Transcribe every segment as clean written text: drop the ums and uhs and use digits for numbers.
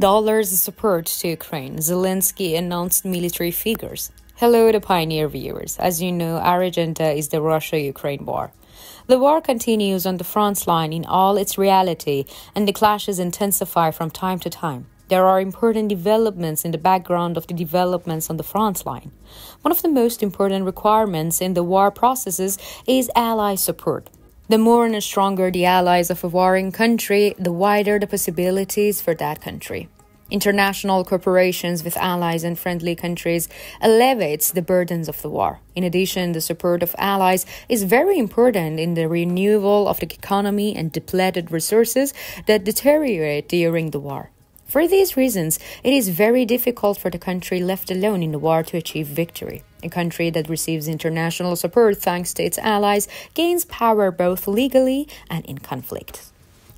billion support to Ukraine, Zelensky announced military figures. Hello, the Pioneer viewers. As you know, our agenda is the Russia-Ukraine war. The war continues on the front line in all its reality, and the clashes intensify from time to time. There are important developments in the background of the developments on the front line. One of the most important requirements in the war processes is ally support. The more and stronger the allies of a warring country, the wider the possibilities for that country. International cooperations with allies and friendly countries alleviates the burdens of the war. In addition, the support of allies is very important in the renewal of the economy and depleted resources that deteriorate during the war. For these reasons, it is very difficult for the country left alone in the war to achieve victory. A country that receives international support thanks to its allies gains power both legally and in conflict.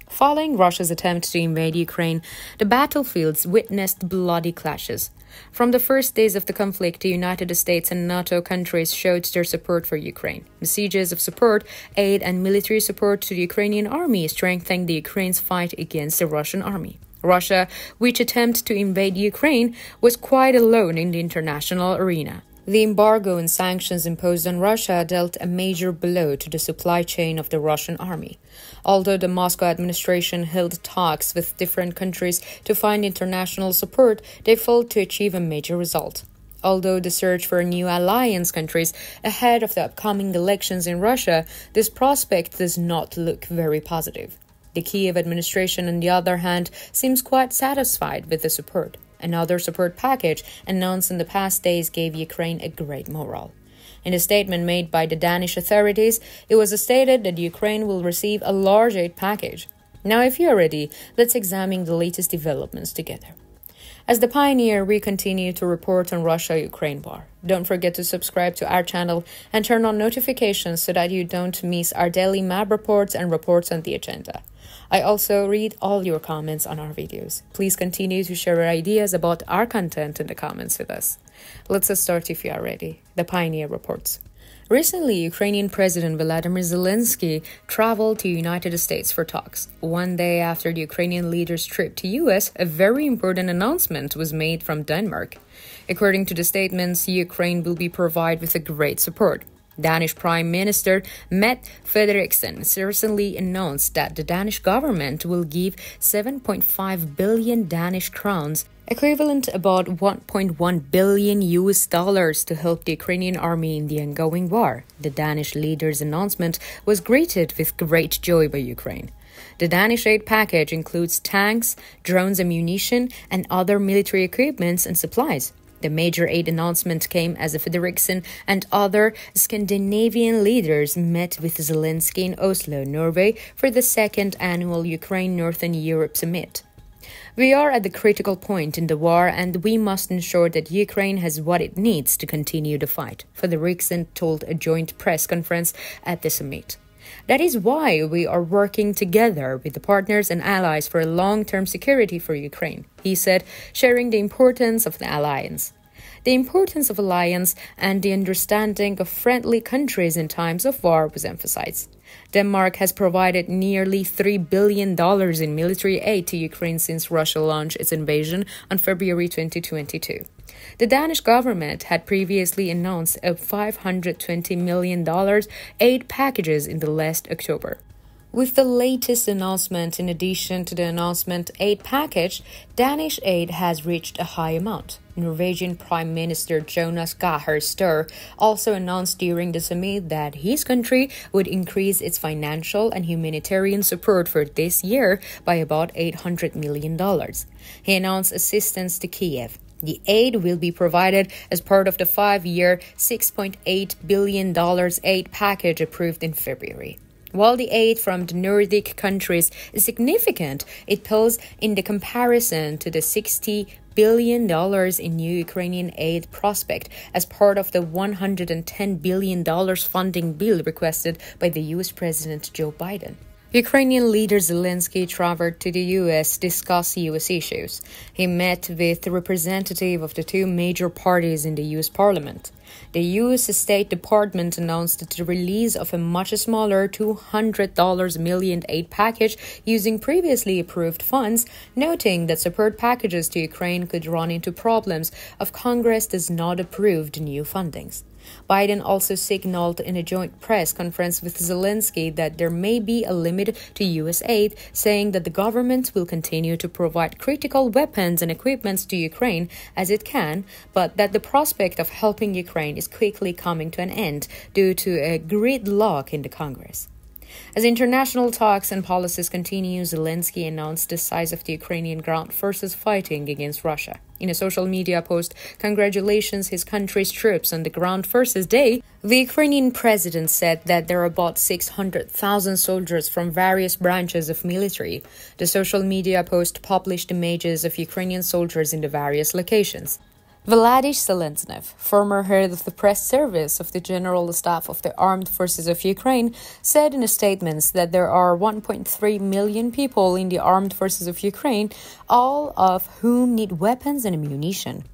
Following Russia's attempt to invade Ukraine, the battlefields witnessed bloody clashes. From the first days of the conflict, the United States and NATO countries showed their support for Ukraine. Messages of support, aid, and military support to the Ukrainian army strengthened the Ukraine's fight against the Russian army. Russia, which attempted to invade Ukraine, was quite alone in the international arena. The embargo and sanctions imposed on Russia dealt a major blow to the supply chain of the Russian army. Although the Moscow administration held talks with different countries to find international support, they failed to achieve a major result. Although the search for new alliance countries ahead of the upcoming elections in Russia, this prospect does not look very positive. The Kiev administration, on the other hand, seems quite satisfied with the support. Another support package announced in the past days gave Ukraine a great morale. In a statement made by the Danish authorities, it was stated that Ukraine will receive a large aid package. Now, if you are ready, let's examine the latest developments together. As the Pioneer, we continue to report on Russia-Ukraine war. Don't forget to subscribe to our channel and turn on notifications so that you don't miss our daily map reports and reports on the agenda. I also read all your comments on our videos. Please continue to share your ideas about our content in the comments with us. Let's start if you are ready. The Pioneer reports. Recently, Ukrainian President Volodymyr Zelensky traveled to the United States for talks. One day after the Ukrainian leader's trip to US, a very important announcement was made from Denmark. According to the statements, Ukraine will be provided with a great support. Danish Prime Minister Mette Frederiksen recently announced that the Danish government will give 7.5 billion Danish crowns, equivalent about $1.1 billion to help the Ukrainian army in the ongoing war. The Danish leader's announcement was greeted with great joy by Ukraine. The Danish aid package includes tanks, drones, ammunition, and other military equipments and supplies. The major aid announcement came as Frederiksen and other Scandinavian leaders met with Zelensky in Oslo, Norway, for the second annual Ukraine-Northern Europe Summit. We are at the critical point in the war, and we must ensure that Ukraine has what it needs to continue the fight, Frederiksen told a joint press conference at the summit. That is why we are working together with the partners and allies for long-term security for Ukraine, he said, sharing the importance of the alliance. The importance of alliance and the understanding of friendly countries in times of war was emphasized. Denmark has provided nearly $3 billion in military aid to Ukraine since Russia launched its invasion on February 2022. The Danish government had previously announced a $520 million aid packages in the last October. With the latest announcement, in addition to the announcement aid package, Danish aid has reached a high amount. Norwegian Prime Minister Jonas Gahr Støre also announced during the summit that his country would increase its financial and humanitarian support for this year by about $800 million. He announced assistance to Kiev. The aid will be provided as part of the 5-year, $6.8 billion aid package approved in February. While the aid from the Nordic countries is significant, it pales in the comparison to the $60 billion in new Ukrainian aid prospect as part of the $110 billion funding bill requested by the US President Joe Biden. Ukrainian leader Zelensky traveled to the U.S. to discuss U.S. issues. He met with representatives of the two major parties in the U.S. Parliament. The U.S. State Department announced the release of a much smaller $200 million aid package using previously approved funds, noting that support packages to Ukraine could run into problems if Congress does not approve the new fundings. Biden also signaled in a joint press conference with Zelensky that there may be a limit to U.S. aid, saying that the government will continue to provide critical weapons and equipment to Ukraine as it can, but that the prospect of helping Ukraine is quickly coming to an end due to a gridlock in the Congress. As international talks and policies continue, Zelensky announced the size of the Ukrainian ground forces fighting against Russia. In a social media post, congratulations his country's troops on the Ground Forces Day, the Ukrainian president said that there are about 600,000 soldiers from various branches of military. The social media post published images of Ukrainian soldiers in the various locations. Vladish Zelensky, former head of the press service of the General Staff of the Armed Forces of Ukraine, said in a statement that there are 1.3 million people in the Armed Forces of Ukraine, all of whom need weapons and ammunition.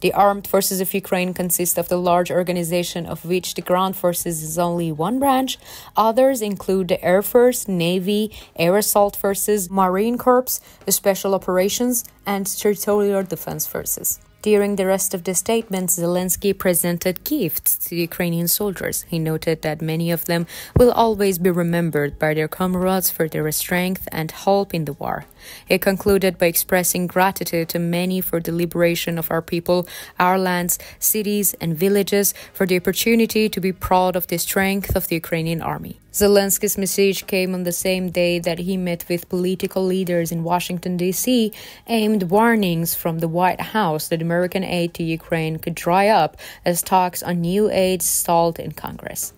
The Armed Forces of Ukraine consist of the large organization of which the Ground Forces is only one branch. Others include the Air Force, Navy, Air Assault Forces, Marine Corps, the Special Operations, and Territorial Defense Forces. During the rest of the statement, Zelensky presented gifts to the Ukrainian soldiers. He noted that many of them will always be remembered by their comrades for their strength and help in the war. He concluded by expressing gratitude to many for the liberation of our people, our lands, cities, and villages, for the opportunity to be proud of the strength of the Ukrainian army. Zelensky's message came on the same day that he met with political leaders in Washington, D.C., aimed warnings from the White House that American aid to Ukraine could dry up as talks on new aid stalled in Congress.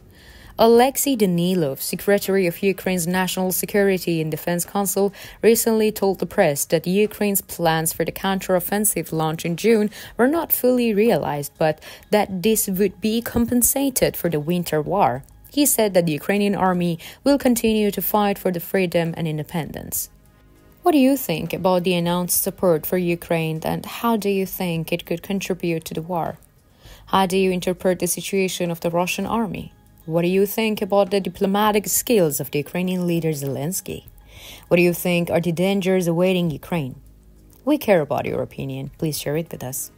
Alexei Danilov, Secretary of Ukraine's National Security and Defense Council, recently told the press that Ukraine's plans for the counteroffensive launch in June were not fully realized, but that this would be compensated for the winter war. He said that the Ukrainian army will continue to fight for the freedom and independence. What do you think about the announced support for Ukraine, and how do you think it could contribute to the war? How do you interpret the situation of the Russian army? What do you think about the diplomatic skills of the Ukrainian leader Zelensky? What do you think are the dangers awaiting Ukraine? We care about your opinion. Please share it with us.